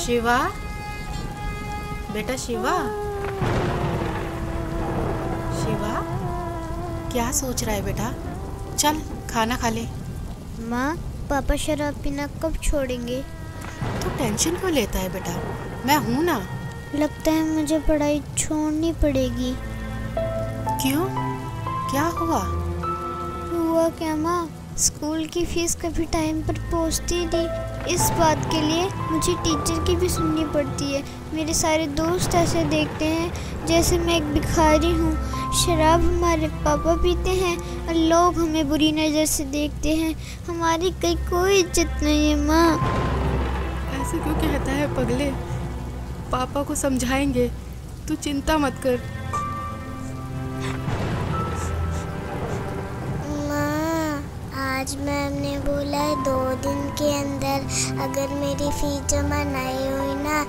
शिवा, बेटा शिवा, शिवा क्या सोच रहा है बेटा? चल खाना खा ले। माँ, पापा शराब पीना कब छोड़ेंगे? तू टेंशन क्यों लेता है बेटा, मैं हूँ ना। लगता है मुझे पढ़ाई छोड़नी पड़ेगी। क्यों, क्या हुआ? हुआ क्या माँ, स्कूल की फीस कभी टाइम पर पहुँचती नहीं। इस बात के लिए मुझे टीचर की भी सुननी पड़ती है। मेरे सारे दोस्त ऐसे देखते हैं जैसे मैं एक भिखारी हूँ। शराब हमारे पापा पीते हैं और लोग हमें बुरी नज़र से देखते हैं। हमारी कहीं कोई इज्जत नहीं है माँ। ऐसे क्यों कहता है पगले? पापा को समझाएंगे, तू चिंता मत कर। माँ, आज मैम ने बोला है 2 दिन के अंदर अगर मेरी फीस जमा नहीं हुई ना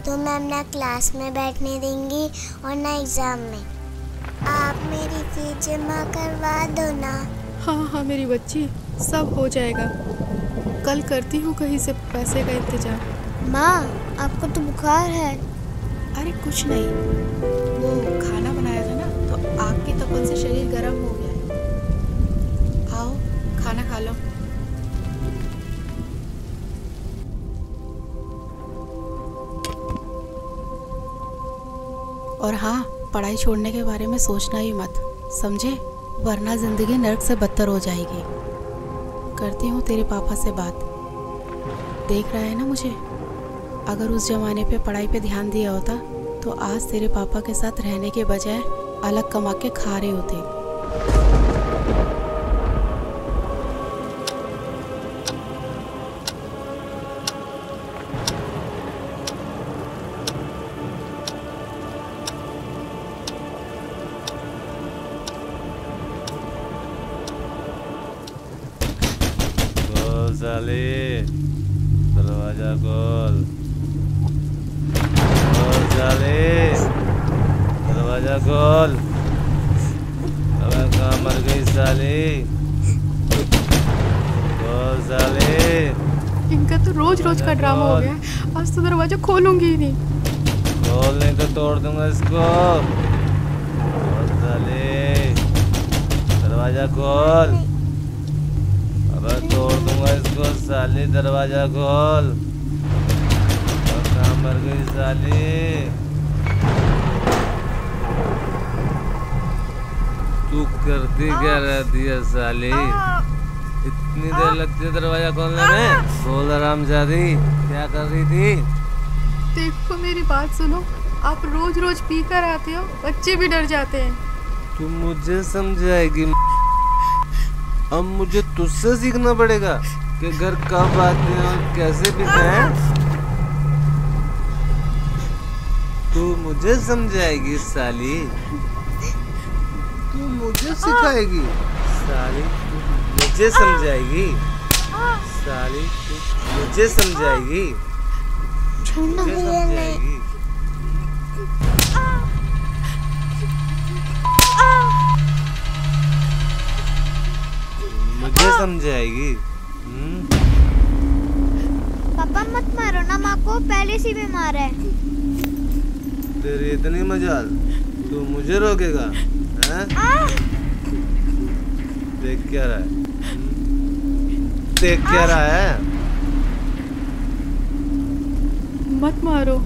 तो मैम ना क्लास में बैठने देंगी और ना एग्ज़ाम में। आप मेरी फीस जमा करवा दो ना। हाँ हाँ मेरी बच्ची, सब हो जाएगा। कल करती हूँ कहीं से पैसे का इंतजाम। माँ, आपको तो बुखार है। अरे कुछ नहीं, वो खाना बनाया था ना तो आग की तपन से शरीर गर्म हो गया है। आओ खाना खा लो। और हाँ, पढ़ाई छोड़ने के बारे में सोचना ही मत, समझे? वरना जिंदगी नर्क से बदतर हो जाएगी। करती हूँ तेरे पापा से बात। देख रहा है ना मुझे? अगर उस जमाने पे पढ़ाई पे ध्यान दिया होता तो आज तेरे पापा के साथ रहने के बजाय अलग कमा के खा रहे होते। साले, दरवाजा खोल। साले, दरवाजा खोल। अबे कहाँ मर गई साली? खोल साले। इनका तो रोज रोज का ड्रामा हो गया। आज तो दरवाजा खोलूंगी ही नहीं। खोल नहीं तो तोड़ दूंगा इसको। खोल साले, दरवाजा खोल। अबे तोड़ दूंगा इसको साली, दरवाजा खोल। कहाँ मर गई साली? तू करती क्या रहती है साली? इतनी देर लगती है दरवाजा खोलने में? बोल हरामजादी, क्या कर रही थी? देखो मेरी बात सुनो, आप रोज रोज पी कर आते हो, बच्चे भी डर जाते हैं। तू मुझे समझाएगी? अब मुझे तुझसे सीखना पड़ेगा कि घर कब आते हैं और कैसे पीते हैं। तू मुझे समझाएगी साली? तू मुझे सिखाएगी साली? तू मुझे समझाएगी साली? तू मुझे समझाएगी? मुझे समझाएगी? मुझे समझाएगी? पापा मत मारो ना माँ को, पहले से बीमार है। तेरी इतनी मजाल, तू मुझे रोकेगा? हैं? देख क्या रहा है? देख क्या रहा है? मत मारो।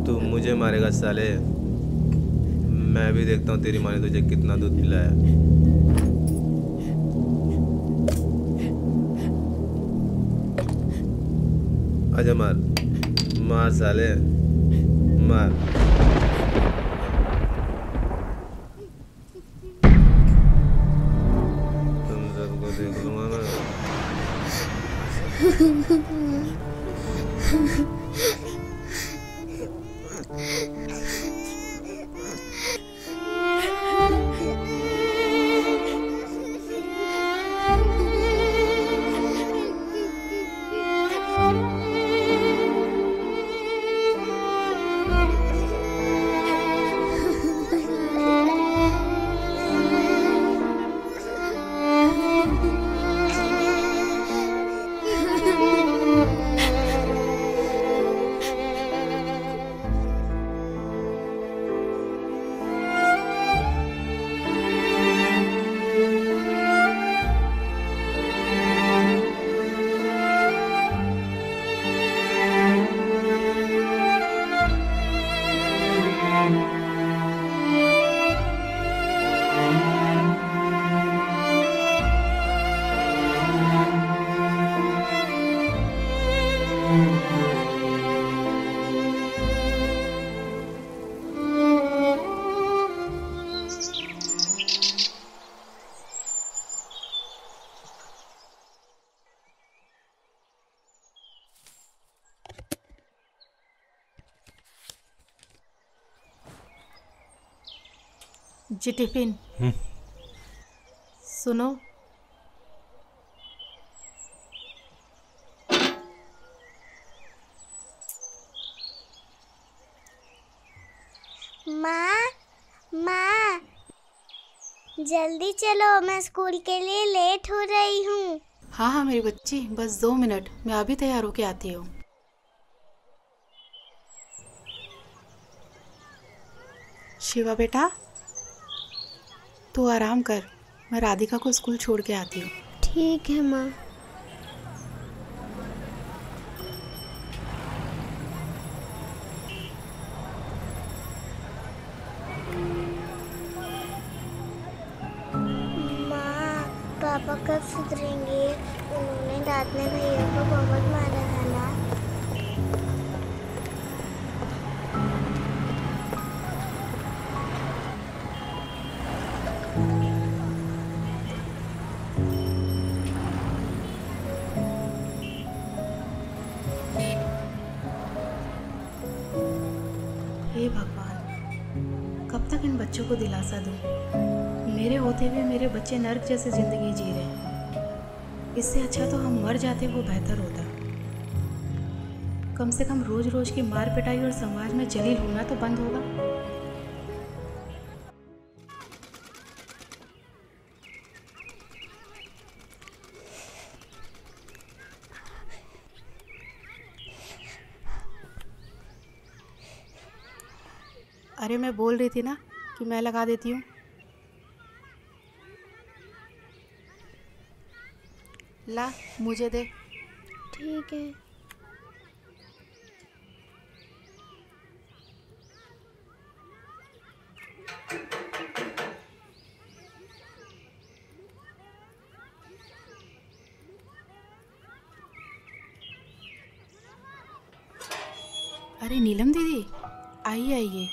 तू मुझे मारेगा साले? मैं भी देखता हूँ तेरी माँ ने तुझे कितना दूध पिलाया। आजा मार, मार साले, मार। तुम सबको देख लूंगा मैं। जी टिफिन। सुनो, माँ, माँ, जल्दी चलो, मैं स्कूल के लिए लेट हो रही हूँ। हाँ हाँ मेरी बच्ची, बस 2 मिनट, मैं अभी तैयार होके आती हूँ। शिवा बेटा, तू आराम कर, मैं राधिका को स्कूल छोड़ के आती हूँ। ठीक है माँ। माँ, पापा कब सुधरेंगे? उन्होंने रात में भैया को बहुत मारा है ना। हे भगवान, कब तक इन बच्चों को दिलासा दूँ? मेरे होते हुए मेरे बच्चे नर्क जैसे जिंदगी जी रहे हैं। इससे अच्छा तो हम मर जाते, वो बेहतर होता। कम से कम रोज रोज की मार पिटाई और समाज में जलील होना तो बंद होगा। अरे मैं बोल रही थी ना कि मैं लगा देती हूँ। ला, मुझे दे। ठीक है। अरे नीलम दीदी, आइए आइए।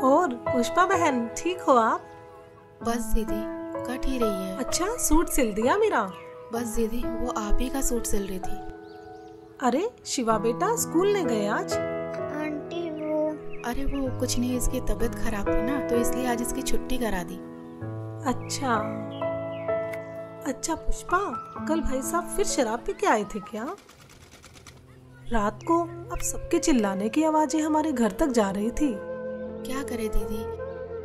और पुष्पा बहन, ठीक हो आप? बस दीदी, कट ही रही है। अच्छा, सूट सिल दिया मेरा? बस दीदी, वो आप ही का सूट सिल रही थी। अरे शिवा बेटा स्कूल नहीं गए आज? आंटी वो अरे वो कुछ नहीं, इसकी तबीयत खराब थी ना, तो इसलिए आज इसकी छुट्टी करा दी। अच्छा अच्छा पुष्पा, कल भाई साहब फिर शराब पी के आए थे क्या? रात को अब सबके चिल्लाने की आवाजें हमारे घर तक जा रही थी। क्या करे दीदी,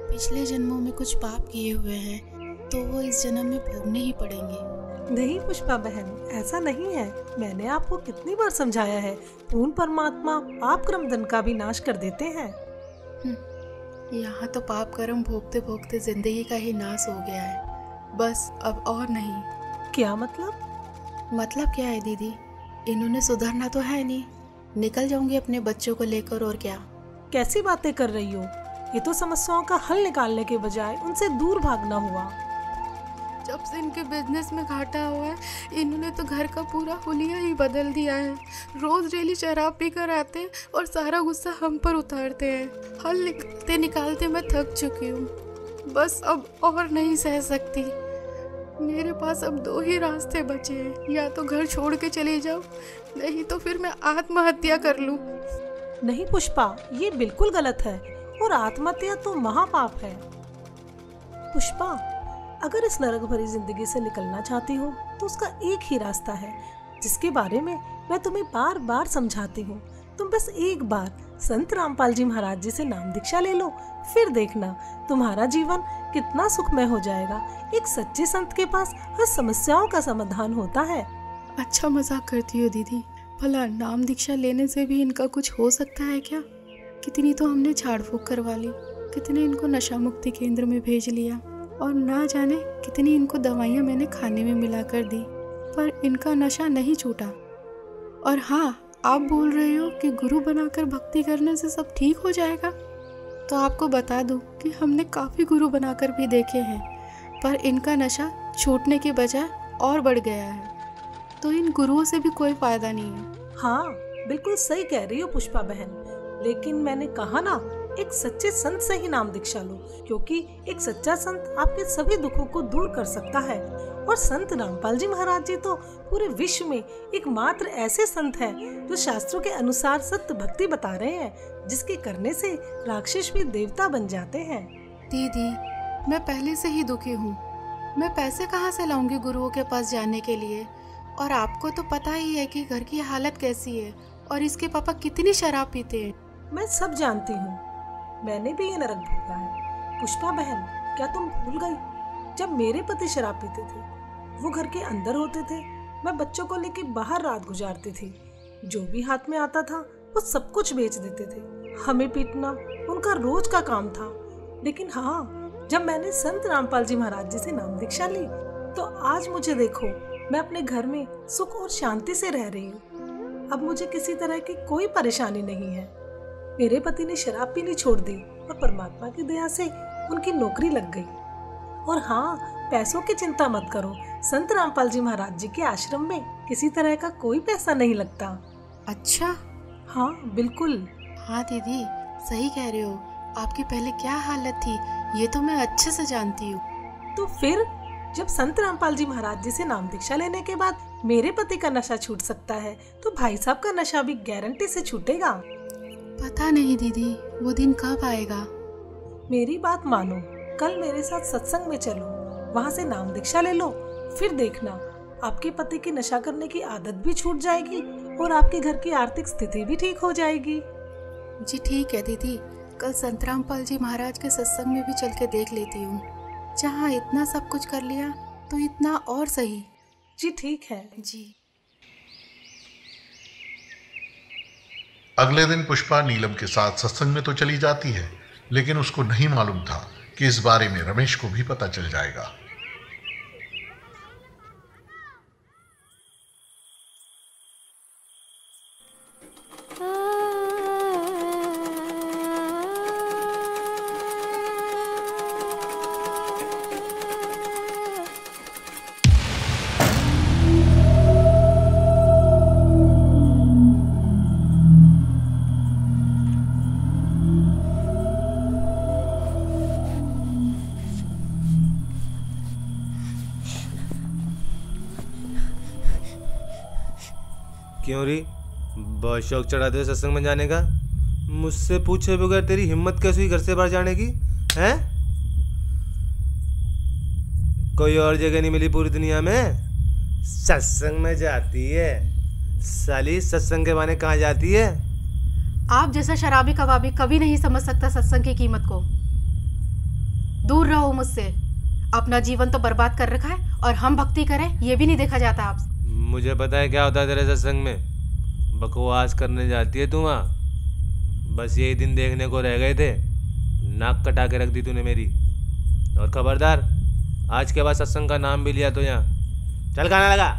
पिछले जन्मों में कुछ पाप किए हुए हैं तो वो इस जन्म में भोगने ही पड़ेंगे। नहीं पुष्पा बहन, ऐसा नहीं है। मैंने आपको कितनी बार समझाया है, पूर्ण परमात्मा पाप कर्म दंड का भी नाश कर देते हैं। यहाँ तो पाप कर्म भोगते भोगते जिंदगी का ही नाश हो गया है, बस अब और नहीं। क्या मतलब? मतलब क्या है दीदी, इन्होंने सुधरना तो है नहीं, निकल जाऊंगी अपने बच्चों को लेकर, और क्या। कैसी बातें कर रही हो? ये तो समस्याओं का हल निकालने के बजाय उनसे दूर भागना हुआ। जब से इनके बिजनेस में घाटा हुआ है, इन्होंने तो घर का पूरा हुलिया ही बदल दिया है। रोज डेली शराब पी कर आते हैं और सारा गुस्सा हम पर उतारते हैं। हल निकालते निकालते मैं थक चुकी हूँ, बस अब और नहीं सह सकती। मेरे पास अब 2 ही रास्ते बचे हैं, या तो घर छोड़ के चले जाओ, नहीं तो फिर मैं आत्महत्या कर लूँ। नहीं पुष्पा, ये बिल्कुल गलत है, और आत्महत्या तो महापाप है। पुष्पा, अगर इस नरक भरी जिंदगी से निकलना चाहती हो तो उसका एक ही रास्ता है, जिसके बारे में मैं तुम्हें बार बार समझाती हूँ। तुम बस एक बार संत रामपाल जी महाराज जी से नाम दीक्षा ले लो, फिर देखना तुम्हारा जीवन कितना सुखमय हो जाएगा। एक सच्चे संत के पास हर समस्याओं का समाधान होता है। अच्छा मजाक करती हो दीदी, भला नाम दीक्षा लेने से भी इनका कुछ हो सकता है क्या? कितनी तो हमने झाड़ फूक करवा ली, कितने इनको नशा मुक्ति केंद्र में भेज लिया, और ना जाने कितनी इनको दवाइयाँ मैंने खाने में मिला कर दी, पर इनका नशा नहीं छूटा। और हाँ, आप बोल रहे हो कि गुरु बनाकर भक्ति करने से सब ठीक हो जाएगा, तो आपको बता दूं कि हमने काफ़ी गुरु बनाकर भी देखे हैं, पर इनका नशा छूटने के बजाय और बढ़ गया है, तो इन गुरुओं से भी कोई फायदा नहीं है। हाँ बिल्कुल सही कह रही हो पुष्पा बहन, लेकिन मैंने कहा ना, एक सच्चे संत से ही नाम दीक्षा लो, क्योंकि एक सच्चा संत आपके सभी दुखों को दूर कर सकता है। और संत रामपाल जी महाराज जी तो पूरे विश्व में एकमात्र ऐसे संत हैं जो शास्त्रों के अनुसार सत्य भक्ति बता रहे हैं, जिसके करने से राक्षस भी देवता बन जाते हैं। दीदी, मैं पहले से ही दुखी हूँ। मैं पैसे कहाँ से लाऊंगी गुरुओं के पास जाने के लिए? और आपको तो पता ही है कि घर की हालत कैसी है और इसके पापा कितनी शराब पीते हैं। मैं सब जानती हूँ, मैंने भी ये नरक भोगा है। पुष्पा बहन, क्या तुम भूल गई? जब मेरे पति शराब पीते थे, वो घर के अंदर होते थे, मैं बच्चों को लेके बाहर रात गुजारती थी। जो भी हाथ में आता था वो सब कुछ बेच देते थे। हमें पीटना उनका रोज का काम था। लेकिन हाँ, जब मैंने संत रामपाल जी महाराज जी से नाम दीक्षा ली तो आज मुझे देखो, मैं अपने घर में सुख और शांति से रह रही हूँ। अब मुझे किसी तरह की कोई परेशानी नहीं है। मेरे पति ने शराब पीनी छोड़ दी और परमात्मा की दया से उनकी नौकरी लग गई। और हाँ, पैसों की चिंता मत करो, संत रामपाल जी महाराज जी के आश्रम में किसी तरह का कोई पैसा नहीं लगता। अच्छा? हाँ बिल्कुल। हाँ दीदी, सही कह रहे हो। आपकी पहले क्या हालत थी ये तो मैं अच्छे से जानती हूँ। तो फिर जब संत रामपाल जी महाराज जी से नाम दीक्षा लेने के बाद मेरे पति का नशा छूट सकता है तो भाई साहब का नशा भी गारंटी से छूटेगा। पता नहीं दीदी, वो दिन कब आएगा। मेरी बात मानो, कल मेरे साथ सत्संग में चलो, वहाँ से नाम दीक्षा ले लो, फिर देखना आपके पति की नशा करने की आदत भी छूट जाएगी और आपके घर की आर्थिक स्थिति भी ठीक हो जाएगी। जी ठीक है दीदी, कल संत रामपाल जी महाराज के सत्संग में भी चल के देख लेती हूँ। जहाँ इतना सब कुछ कर लिया तो इतना और सही। जी ठीक है जी। अगले दिन पुष्पा नीलम के साथ सत्संग में तो चली जाती है, लेकिन उसको नहीं मालूम था कि इस बारे में रमेश को भी पता चल जाएगा। क्यों री, बहुत शौक चढ़ाते हो सत्संग में जाने का? मुझसे पूछे बगैर तेरी हिम्मत कैसे हुई घर से बाहर जाने की? हैं? कोई और जगह नहीं मिली पूरी दुनिया में? सत्संग में जाती है साली, सत्संग के बहाने कहाँ जाती है? आप जैसा शराबी कबाबी कभी नहीं समझ सकता सत्संग की कीमत को। दूर रहो मुझसे। अपना जीवन तो बर्बाद कर रखा है और हम भक्ति करें ये भी नहीं देखा जाता आपसे। मुझे पता है क्या होता है तेरे सत्संग में। बकवास करने जाती है तू वहाँ, बस यही दिन देखने को रह गए थे। नाक कटा के रख दी तूने मेरी। और खबरदार, आज के बाद सत्संग का नाम भी लिया तो यहाँ चल खाना लगा।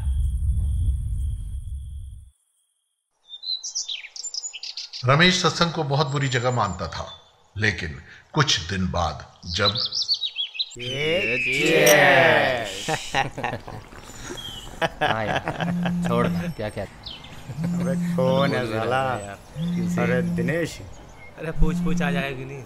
रमेश सत्संग को बहुत बुरी जगह मानता था, लेकिन कुछ दिन बाद जब छोड़ क्या क्या। अबे कौन है साला? अरे दिनेश। अरे पूछ आ जाएगा कि नहीं?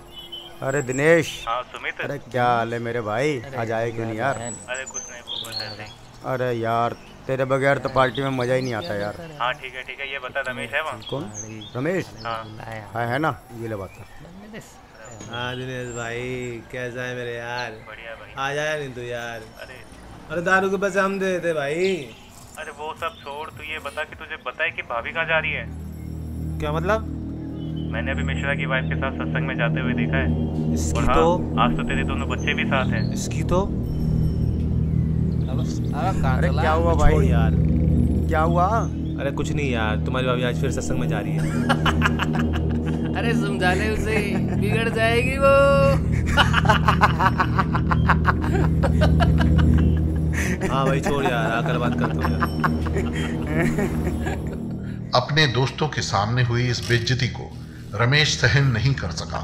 अरे दिनेश। हाँ सुमित। अरे क्या हाल है मेरे भाई? आज आए क्यों नहीं यार? अरे कुछ नहीं, वो बस ऐसे ही। अरे यार तेरे बगैर तो पार्टी में मजा ही नहीं आता यार। हाँ ठीक है, ये बता रमेश है वहाँ? कौन? रमेश? हाँ है ना, ये ले बात। हाँ दिनेश भाई, कैसा है मेरे यार? बढ़िया भाई। आ जाया नहीं तू यार? अरे दारू के पैसे हम दे देते भाई। अरे वो सब छोड़, तू ये बता कि तुझे पता है कि भाभी कहाँ जा रही है? क्या मतलब? मैंने अभी मिश्रा की वाइफ के साथ सत्संग में जाते हुए देखा है। इसकी और हाँ, तो आज तो तेरे दोनों बच्चे भी साथ हैं। इसकी तो अरे क्या हुआ भाई? यार क्या हुआ? अरे कुछ नहीं यार, तुम्हारी भाभी आज फिर सत्संग में जा रही है। अरे समझाने उसे, बिगड़ जाएगी वो। हाँ भाई छोड़ यार, आकर बात करता हूँ। अपने दोस्तों के सामने हुई इस बेइज्जती को रमेश सहन नहीं कर सका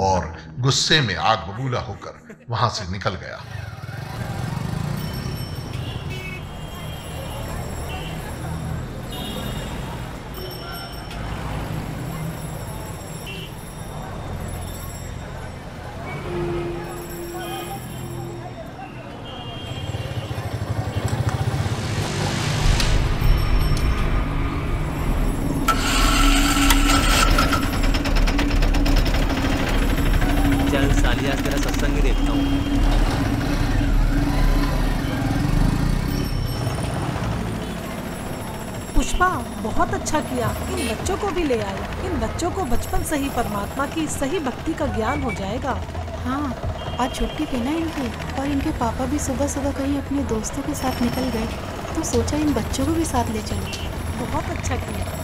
और गुस्से में आग बबूला होकर वहां से निकल गया। पुष्पा, बहुत अच्छा किया, इन बच्चों को भी ले आए। इन बच्चों को बचपन से ही परमात्मा की सही भक्ति का ज्ञान हो जाएगा। हाँ, आज छुट्टी थी ना इनकी, और इनके पापा भी सुबह सुबह कहीं अपने दोस्तों के साथ निकल गए, तो सोचा इन बच्चों को भी साथ ले चलो। बहुत अच्छा किया।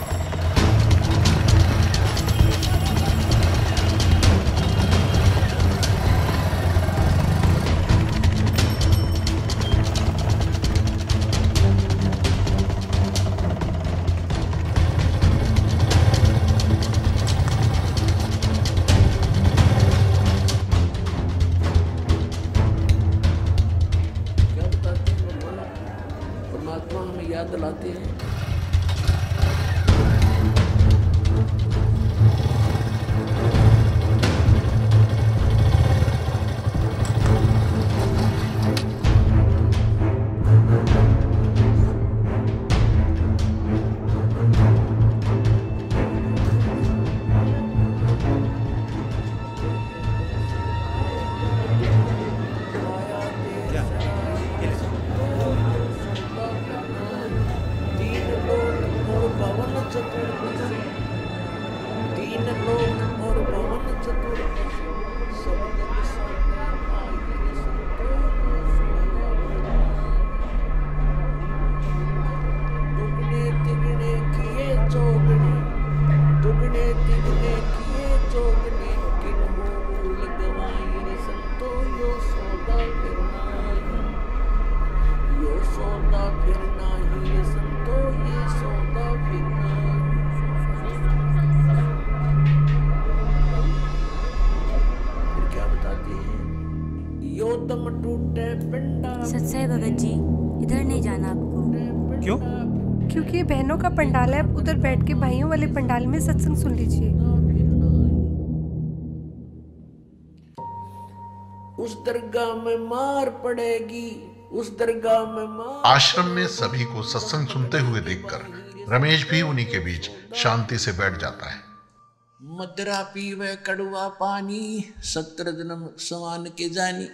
परमात्मा हमें याद दिलाते हैं। सच है भगत जी, इधर नहीं जाना आपको। क्यों? क्योंकि ये बहनों का पंडाल है, आप उधर बैठ के भाइयों वाले पंडाल में सत्संग सुन लीजिए। उस दरगाह में मार पड़ेगी, उस दरगाह में मार। आश्रम में सभी को सत्संग सुनते हुए देखकर रमेश भी उन्हीं के बीच शांति से बैठ जाता है। मदरा पीवे कड़वा पानी, 17 जन्म समान के जानी।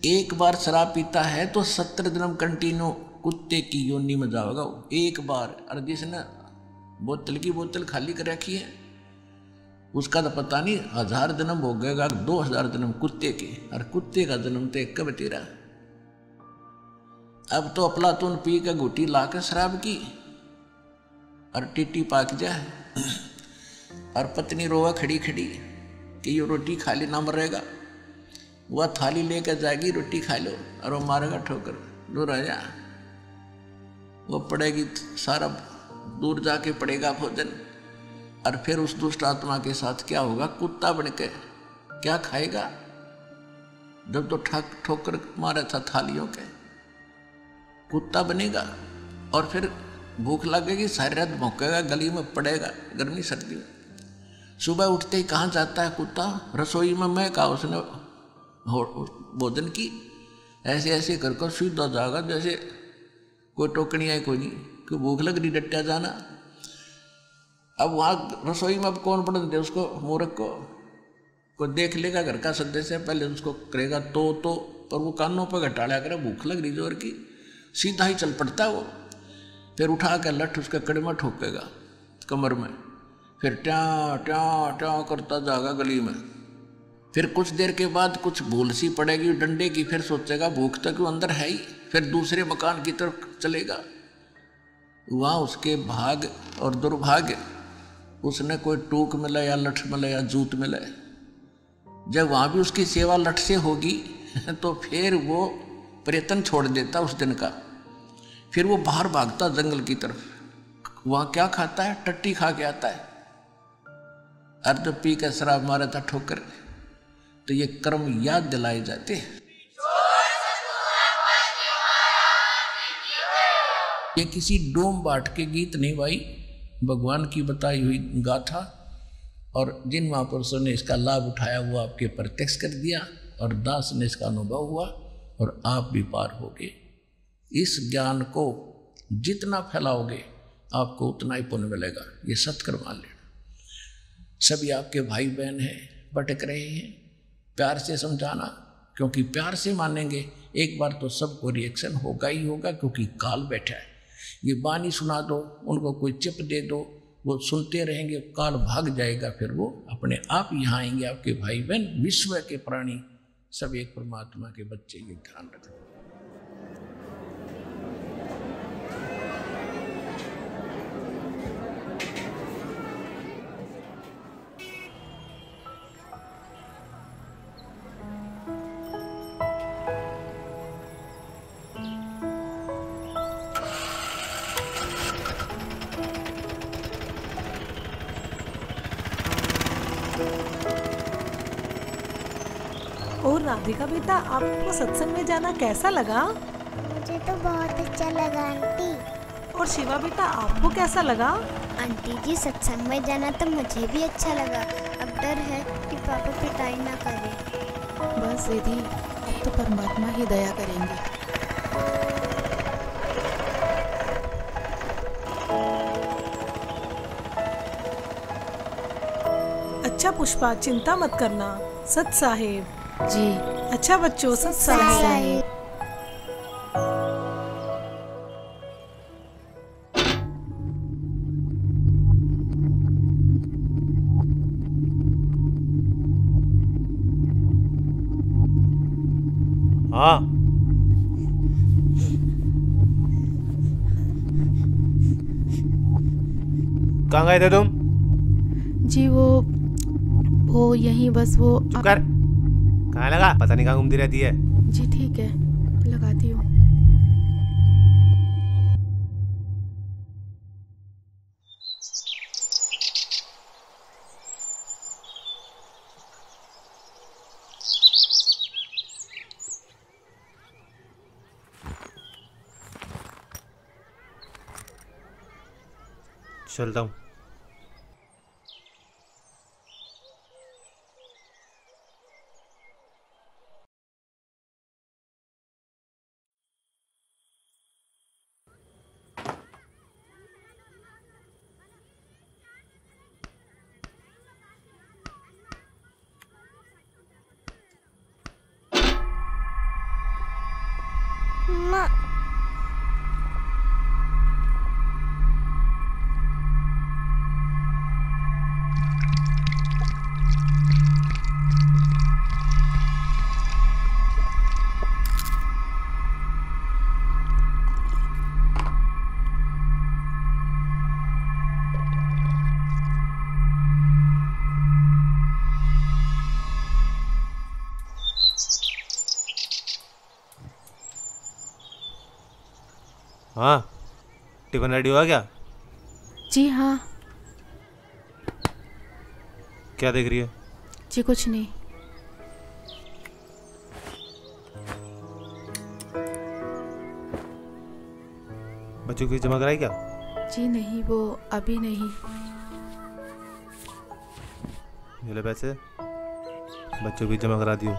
एक बार शराब पीता है तो 17 जन्म कंटिन्यू कुत्ते की योनि में जाओगा वो, एक बार। और जिसने बोतल की बोतल खाली कर रखी है उसका तो पता नहीं 1000 जन्म हो गएगा, 2000 जन्म कुत्ते के। और कुत्ते का जन्म तो एक कब तेरा। अब तो अफलातून पी के घुटी ला के शराब की और टिट्टी पाक जाए, और पत्नी रोवा खड़ी खड़ी कि ये रोटी खा ले ना मरेगा। वह थाली लेकर जाएगी, रोटी खा लो, और वो मारेगा ठोकर, दूर आ जा। वो पड़ेगी सारा दूर जाके पड़ेगा भोजन। और फिर उस दुष्ट आत्मा के साथ क्या होगा, कुत्ता बन के क्या खाएगा। जब तो ठोकर मारा था थालियों के, कुत्ता बनेगा। और फिर भूख लगेगी, सारी रात भौंकेगा, गली में पड़ेगा गर्मी सर्दी में। सुबह उठते ही कहाँ जाता है कुत्ता, रसोई में। मैं कहा उसने भोजन की, ऐसे ऐसे कर कर सीधा जाएगा जैसे कोई टोकनी है कोई नहीं, कि भूख लग रही डट्टा जाना। अब वहाँ रसोई में अब कौन पढ़ दे उसको, मूर्ख को। कोई देख लेगा घर का सदस्य, पहले उसको करेगा तो, पर वो कानों पर घटाड़ा करे, भूख लग रही जोर की, सीधा ही चल पड़ता है वो। फिर उठा कर लठ उसके कड़े में ठोकेगा कमर में, फिर ट्या ट्या ट्या करता जाएगा गली में। फिर कुछ देर के बाद कुछ भूल सी पड़ेगी डंडे की, फिर सोचेगा भूख तक वो अंदर है ही, फिर दूसरे मकान की तरफ चलेगा। वहाँ उसके भाग और दुर्भाग्य, उसने कोई टूक मिला या लठ मिला या जूत मिला। जब वहाँ भी उसकी सेवा लठ से होगी तो फिर वो प्रयत्न छोड़ देता उस दिन का। फिर वो बाहर भागता जंगल की तरफ। वहाँ क्या खाता है, टट्टी खा के आता है। अर्ध पी के शराब मारा था ठोकर। तो ये कर्म याद दिलाए जाते हैं। ये किसी डोम बाट के गीत नहीं भाई, भगवान की बताई हुई गाथा। और जिन महापुरुषों ने इसका लाभ उठाया वो आपके प्रत्यक्ष कर दिया, और दास ने इसका अनुभव हुआ, और आप भी पार हो गए। इस ज्ञान को जितना फैलाओगे आपको उतना ही पुण्य मिलेगा। ये सत्कर्म मान लेना। सभी आपके भाई बहन हैं, भटक रहे हैं, प्यार से समझाना, क्योंकि प्यार से मानेंगे एक बार तो सबको रिएक्शन होगा ही होगा, क्योंकि काल बैठा है। ये बानी सुना दो, उनको कोई चिप दे दो, वो सुनते रहेंगे, काल भाग जाएगा, फिर वो अपने आप यहाँ आएंगे। आपके भाई बहन विश्व के प्राणी सब एक परमात्मा के बच्चे, ये ध्यान रखना। और राधिका बेटा, आपको सत्संग में जाना कैसा लगा? मुझे तो बहुत अच्छा लगा आंटी। और शिवा बेटा, आपको कैसा लगा? आंटी जी, सत्संग में जाना तो मुझे भी अच्छा लगा। अब डर है कि पापा पिटाई ना करे। बस दीदी, अब तो परमात्मा ही दया करेंगे। अच्छा पुष्पा, चिंता मत करना। सत साहेब जी। अच्छा बच्चों, सत साहेब। हाँ, कहाँ गए थे तुम? जी वो यहीं बस वो। चुप कर, कहाँ लगा? पता नहीं कहाँ घूमती रहती है। जी ठीक है, लगाती हूँ। चलता हूँ। माँ, हाँ, टिफिन रेडी हुआ क्या? जी हाँ। क्या देख रही है? जी कुछ नहीं। बच्चों की जमा कराई क्या? जी नहीं, वो अभी नहीं। ये ले पैसे, बच्चों की जमा करा दियो।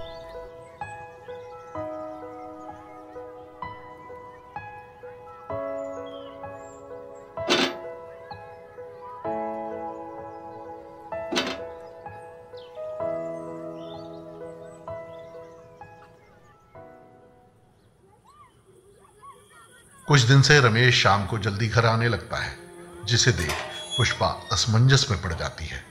कुछ दिन से रमेश शाम को जल्दी घर आने लगता है, जिसे देख पुष्पा असमंजस में पड़ जाती है।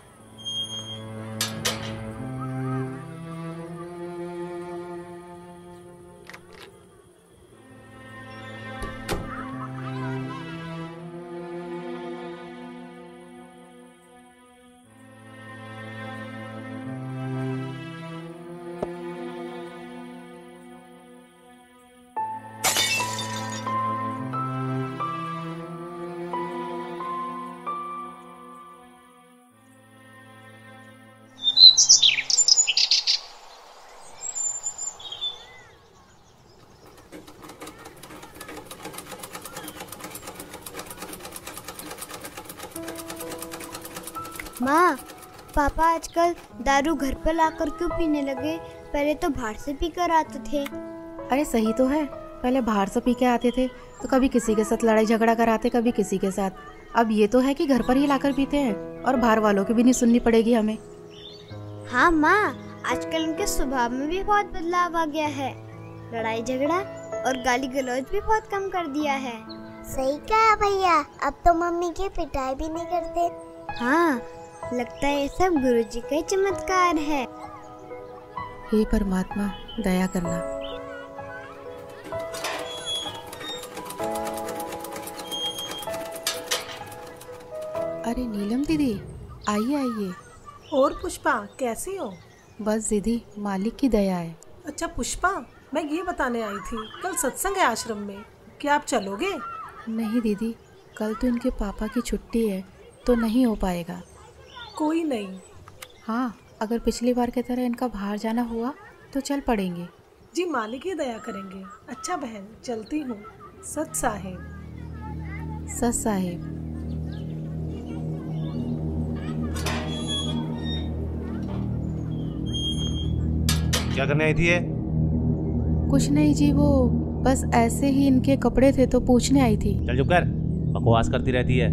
माँ, पापा आजकल दारू घर पर लाकर क्यों पीने लगे? पहले तो बाहर से पीकर आते थे। अरे सही तो है, पहले बाहर से पी के आते थे तो कभी किसी के साथ लड़ाई झगड़ा कराते, कभी किसी के साथ। अब ये तो है कि घर पर ही लाकर पीते हैं और बाहर वालों की भी नहीं सुननी पड़ेगी हमें। हाँ माँ, आजकल उनके स्वभाव में भी बहुत बदलाव आ गया है। लड़ाई झगड़ा और गाली गलौज भी बहुत कम कर दिया है। सही कहा भैया, अब तो मम्मी की पिटाई भी नहीं करते। हाँ, लगता है ये सब गुरुजी का ही चमत्कार है। हे परमात्मा, दया करना। अरे नीलम दीदी, आइए आइए। और पुष्पा, कैसी हो? बस दीदी, मालिक की दया है। अच्छा पुष्पा, मैं ये बताने आई थी, कल सत्संग है आश्रम में, क्या आप चलोगे? नहीं दीदी, कल तो इनके पापा की छुट्टी है, तो नहीं हो पाएगा। कोई नहीं। हाँ, अगर पिछली बार की तरह इनका बाहर जाना हुआ तो चल पड़ेंगे। जी मालिक ही दया करेंगे। अच्छा बहन, चलती हूँ। सत साहेब। सत साहेब। क्या करने आई थी ये? कुछ नहीं जी, वो बस ऐसे ही इनके कपड़े थे तो पूछने आई थी। चल चुप कर, बकवास करती रहती है।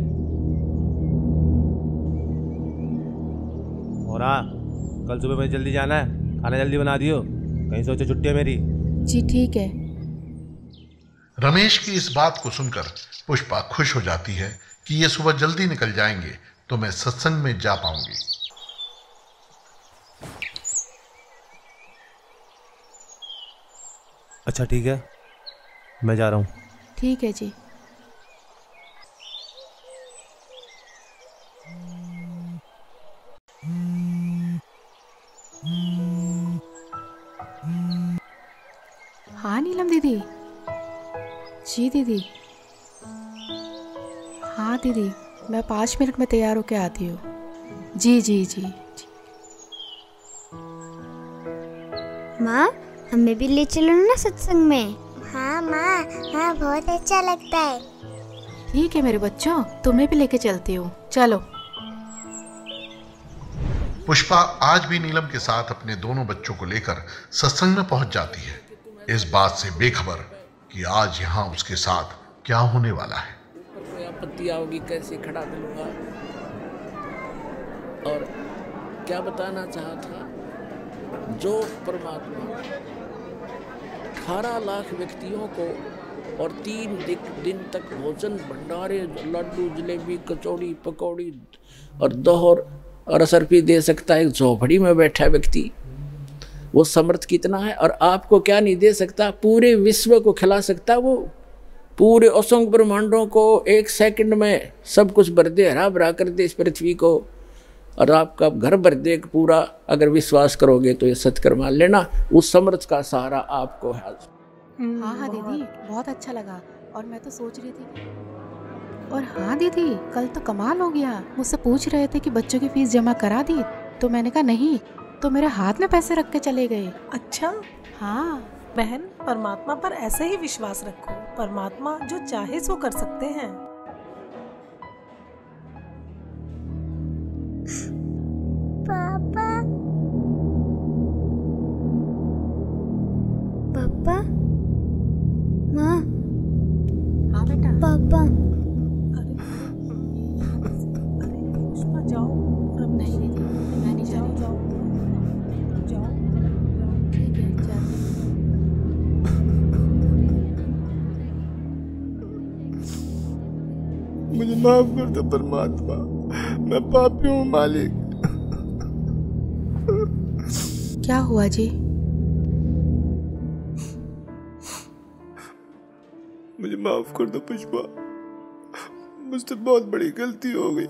और हाँ, कल सुबह मुझे जल्दी जाना है, खाना जल्दी बना दियो, कहीं सोचो छुट्टी है मेरी। जी ठीक है। रमेश की इस बात को सुनकर पुष्पा खुश हो जाती है कि ये सुबह जल्दी निकल जाएंगे तो मैं सत्संग में जा पाऊंगी। अच्छा ठीक है, मैं जा रहा हूँ। ठीक है जी। हाँ नीलम दीदी। जी दीदी। हाँ दीदी, मैं 5 मिनट में तैयार होके आती हूँ। जी जी जी जी। माँ, हमें भी ले चलो ना सत्संग में। हाँ माँ, हाँ बहुत अच्छा लगता है। ठीक है मेरे बच्चों, तुम्हें भी लेके चलती हूँ, चलो। पुष्पा आज भी नीलम के साथ अपने दोनों बच्चों को लेकर सत्संग में पहुंच जाती है, इस बात से बेखबर कि आज यहाँ उसके साथ क्या होने वाला है। कोई आपत्ति आओगी कैसे खड़ा करूंगा। और क्या बताना चाहा था, जो परमात्मा 18 लाख व्यक्तियों को और 3 दिन तक भोजन भंडारे, लड्डू, जलेबी, कचौड़ी, पकौड़ी और दोहर और असरफी दे सकता है एक झोपड़ी में बैठा व्यक्ति, वो समर्थ कितना है। और आपको क्या नहीं दे सकता, पूरे विश्व को खिला सकता, वो पूरे असंख्य ब्रह्मांडों को 1 सेकंड में सब कुछ भर दे, हरा भरा कर दे इस पृथ्वी को, और आपका घर भर दे पूरा। अगर विश्वास करोगे तो ये सत्कर मान लेना, उस समर्थ का सहारा आपको है। हाँ हाँ दीदी, बहुत अच्छा लगा। और मैं तो सोच रही थी, और हाँ दीदी, कल तो कमाल हो गया। मुझसे पूछ रहे थे कि बच्चों की फीस जमा करा दी, तो मैंने कहा नहीं, तो मेरे हाथ में पैसे रख के चले गए। अच्छा हाँ बहन, परमात्मा पर ऐसे ही विश्वास रखो, परमात्मा जो चाहे सो कर सकते हैं। पापा, पापा, माँ। हाँ बेटा। पापा। अरे पुष्पा, जाओ। नहीं दीदी, मैं नहीं जा रही। जाओ जाओ। ठीक है, जाती हूँ। मुझे माफ कर दो परमात्मा, मैं पापी हूँ मालिक। क्या हुआ जी? मुझे माफ कर दो पुष्पा, मुझसे बहुत बड़ी गलती हो गई।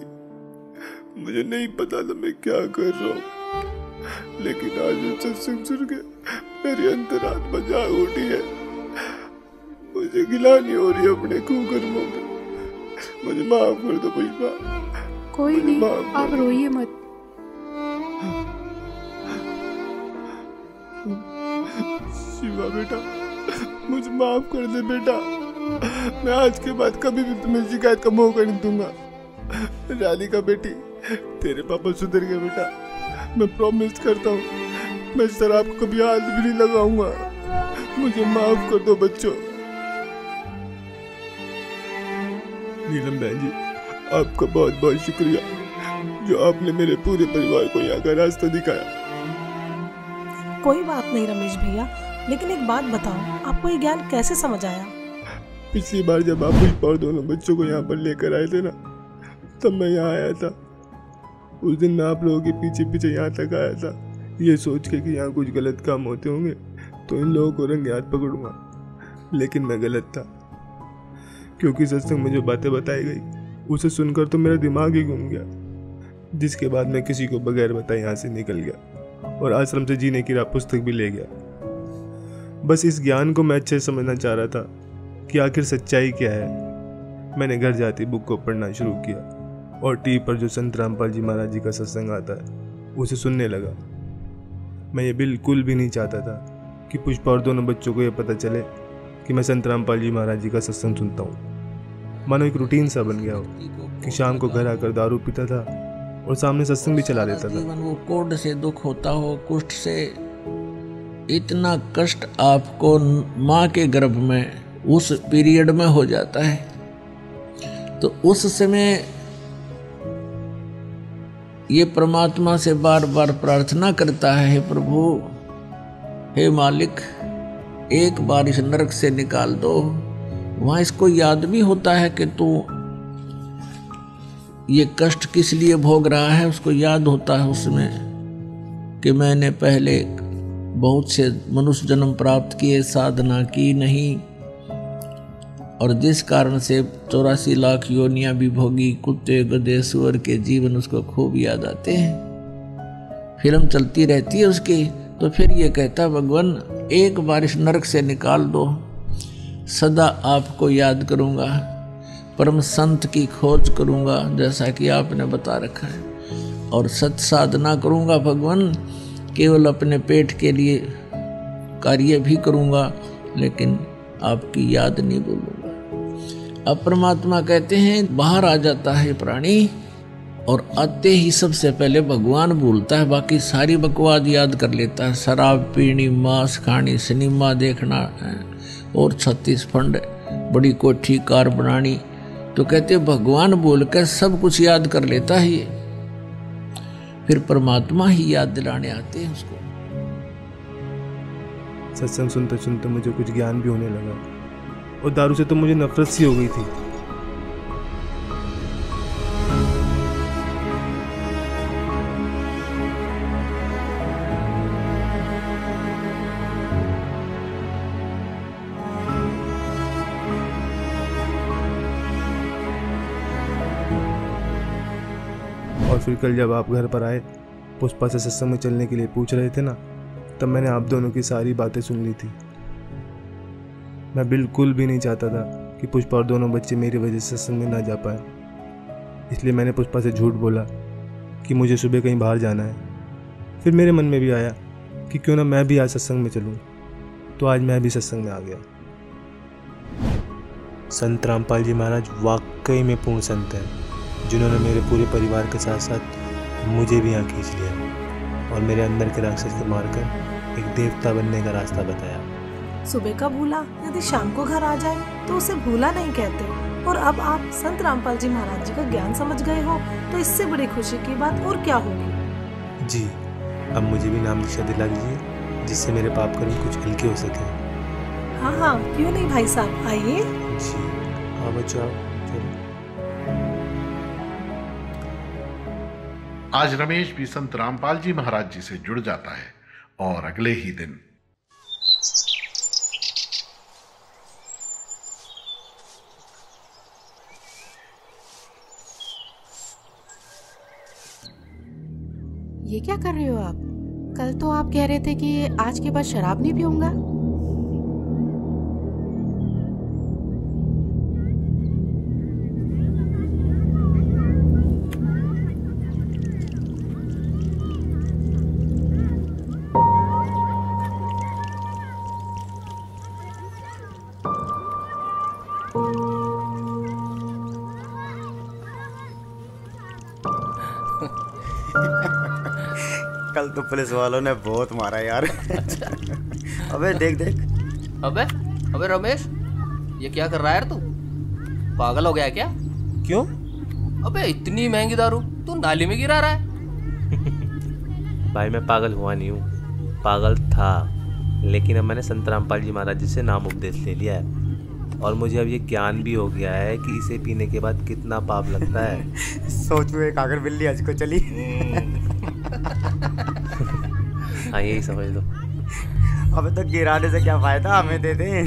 मुझे नहीं पता था मैं क्या कर रहा हूँ, लेकिन आज ये सत्संग सुन के मेरी अंतरात्मा जाग उठी है। मुझे गिलानी हो रही है अपने कुकर्मों में। मुझे माफ कर दो पुष्पा। कोई नहीं, आप रोइए मत। शिवा बेटा, मुझे माफ कर दे बेटा। मैं आज के बाद कभी भी तुम्हें शिकायत का मौका नहीं दूंगा। रानी का बेटी, तेरे पापा सुधर गए बेटा, मैं प्रॉमिस करता हूँ मैं शराब को कभी हाथ भी नहीं लगाऊंगा। मुझे माफ कर दो बच्चों। नीलम बहन जी, आपका बहुत बहुत शुक्रिया जो आपने मेरे पूरे परिवार को यहाँ का रास्ता दिखाया। कोई बात नहीं रमेश भैया, लेकिन एक बात बताओ, आपको ये ज्ञान कैसे समझ आया? पिछली बार जब आप पुष्पा और दोनों बच्चों को यहाँ पर लेकर आए थे ना, तब मैं यहाँ आया था। उस दिन मैं आप लोगों के पीछे पीछे यहाँ तक आया था, ये सोच के कि यहाँ कुछ गलत काम होते होंगे तो इन लोगों को रंगे हाथ पकड़ूंगा। लेकिन मैं गलत था, क्योंकि सत्संग में जो बातें बताई गई उसे सुनकर तो मेरा दिमाग ही घूम गया, जिसके बाद मैं किसी को बगैर बताए यहाँ से निकल गया और आश्रम से जीने की राह पुस्तक भी ले गया। बस इस ज्ञान को मैं अच्छे से समझना चाह रहा था कि आखिर सच्चाई क्या है। मैंने घर जाते बुक को पढ़ना शुरू किया और टीवी पर जो संत रामपाल जी महाराज जी का सत्संग आता है उसे सुनने लगा। मैं ये बिल्कुल भी नहीं चाहता था कि पुष्पा और दोनों बच्चों को ये पता चले कि मैं संत रामपाल जी महाराज जी का सत्संग सुनता हूँ। मानो एक रूटीन सा बन गया हो कि शाम को घर आकर दारू पीता था और सामने सत्संग भी चला देता था। जीवन वो कोढ़ से दुख होता हो, कुष्ठ से, इतना कष्ट आपको माँ के गर्भ में उस पीरियड में हो जाता है। तो उस समय ये परमात्मा से बार बार प्रार्थना करता है, हे प्रभु, हे मालिक, एक बार इस नरक से निकाल दो। वहाँ इसको याद भी होता है कि तू ये कष्ट किस लिए भोग रहा है। उसको याद होता है उसमें कि मैंने पहले बहुत से मनुष्य जन्म प्राप्त किए, साधना की नहीं, और जिस कारण से 84 लाख योनियां भी भोगी, कुत्ते गधे सुअर के जीवन उसको खूब याद आते हैं। फिल्म चलती रहती है उसकी। तो फिर ये कहता, भगवान एक बार इस नरक से निकाल दो, सदा आपको याद करूँगा, परम संत की खोज करूँगा जैसा कि आपने बता रखा है, और सत साधना करूँगा भगवान, केवल अपने पेट के लिए कार्य भी करूँगा लेकिन आपकी याद नहीं भूलूंगा। अब परमात्मा कहते हैं बाहर आ जाता है प्राणी और आते ही सबसे पहले भगवान भूलता है, बाकी सारी बकवाद याद कर लेता है। शराब पीनी, मांस खानी, सिनेमा देखना और 36 फंड, बड़ी कोठी कार बनानी। तो कहते भगवान बोल कर सब कुछ याद कर लेता है ये। फिर परमात्मा ही याद दिलाने आते हैं उसको। सत्संग सुनते सुनते मुझे कुछ ज्ञान भी होने लगा और दारू से तो मुझे नफरत सी हो गई थी। और फिर कल जब आप घर पर आए, पुष्पा से सत्संग में चलने के लिए पूछ रहे थे ना, तब मैंने आप दोनों की सारी बातें सुन ली थी। मैं बिल्कुल भी नहीं चाहता था कि पुष्पा और दोनों बच्चे मेरी वजह से सत्संग में ना जा पाए, इसलिए मैंने पुष्पा से झूठ बोला कि मुझे सुबह कहीं बाहर जाना है। फिर मेरे मन में भी आया कि क्यों ना मैं भी आज सत्संग में चलूं, तो आज मैं भी सत्संग में आ गया। संत रामपाल जी महाराज वाकई में पूर्ण संत हैं, जिन्होंने मेरे पूरे परिवार के साथ साथ मुझे भी यहाँ खींच लिया और मेरे अंदर के राक्षस को मारकर एक देवता बनने का रास्ता बताया। सुबह का भूला यदि शाम को घर आ जाए तो उसे भूला नहीं कहते, और अब आप संत रामपाल जी महाराज जी का ज्ञान समझ गए हो तो इससे बड़ी खुशी की बात और क्या होगी। जी, अब मुझे भी नाम दीक्षा दिला दीजिए, जिससे मेरे पाप कर्म कुछ हल्के हो सके। हाँ हाँ, क्यों नहीं भाई साहब, आइए। जी हाँ बच्चों, चलो। आज रमेश भी संत रामपाल जी महाराज जी से जुड़ जाता है और अगले ही दिन ये क्या कर रहे हो आप? कल तो आप कह रहे थे कि आज के बाद शराब नहीं पीऊंगा। कल तो पुलिस वालों ने बहुत मारा यार। अबे देख देख। अबे रमेश, ये क्या कर रहा है यार तू? पागल हो गया क्या? क्यों? अबे इतनी महंगी दारू तू नाली में गिरा रहा है। भाई मैं पागल हुआ नहीं हूँ, पागल था, लेकिन अब मैंने संत रामपाल जी महाराज जी से नाम उपदेश ले लिया है। और मुझे अब ये ज्ञान भी हो गया है कि इसे पीने के बाद कितना पाप लगता है। सोचो एक आकर बिल्ली आज को चली। हाँ यही समझ लो। अबे तो गिराने से क्या फायदा, हमें दे दे।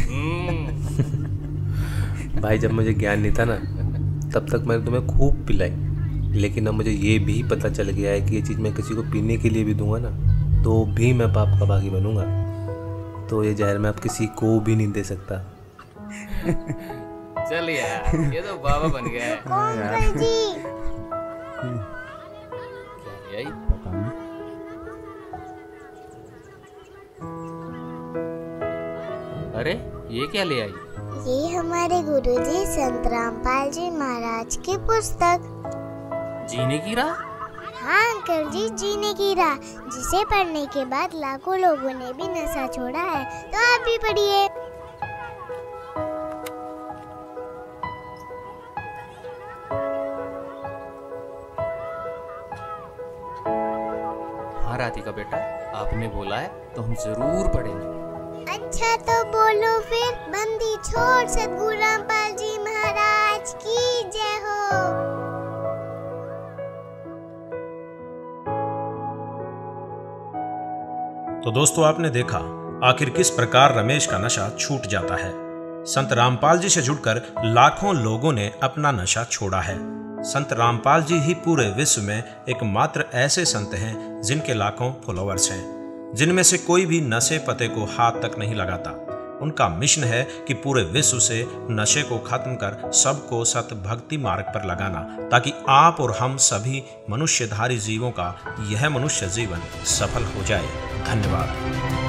भाई जब मुझे ज्ञान नहीं था ना तब तक मैंने तुम्हें खूब पिलाई, लेकिन अब मुझे ये भी पता चल गया है कि ये चीज़ मैं किसी को पीने के लिए भी दूंगा ना तो भी मैं पाप का भागी बनूंगा। तो ये जहर मैं अब किसी को भी नहीं दे सकता। चल यार ये तो बाबा बन गया है। अंकल जी यही अरे ये क्या ले आई? ये हमारे गुरुजी संत रामपाल जी महाराज की पुस्तक। जीने की राह? हाँ अंकल जी, जीने की राह, जिसे पढ़ने के बाद लाखों लोगों ने भी नशा छोड़ा है। तो आप भी पढ़िए। हाँ राधिका बेटा, आपने बोला है तो हम जरूर पढ़ेंगे। अच्छा तो बोलो फिर। बंदी छोड़ सतगुरु रामपाल जी महाराज की जय हो। तो दोस्तों आपने देखा आखिर किस प्रकार रमेश का नशा छूट जाता है। संत रामपाल जी से जुड़कर लाखों लोगों ने अपना नशा छोड़ा है। संत रामपाल जी ही पूरे विश्व में एकमात्र ऐसे संत हैं जिनके लाखों फॉलोअर्स हैं, जिनमें से कोई भी नशे पते को हाथ तक नहीं लगाता। उनका मिशन है कि पूरे विश्व से नशे को खत्म कर सबको सत भक्ति मार्ग पर लगाना, ताकि आप और हम सभी मनुष्यधारी जीवों का यह मनुष्य जीवन सफल हो जाए। धन्यवाद।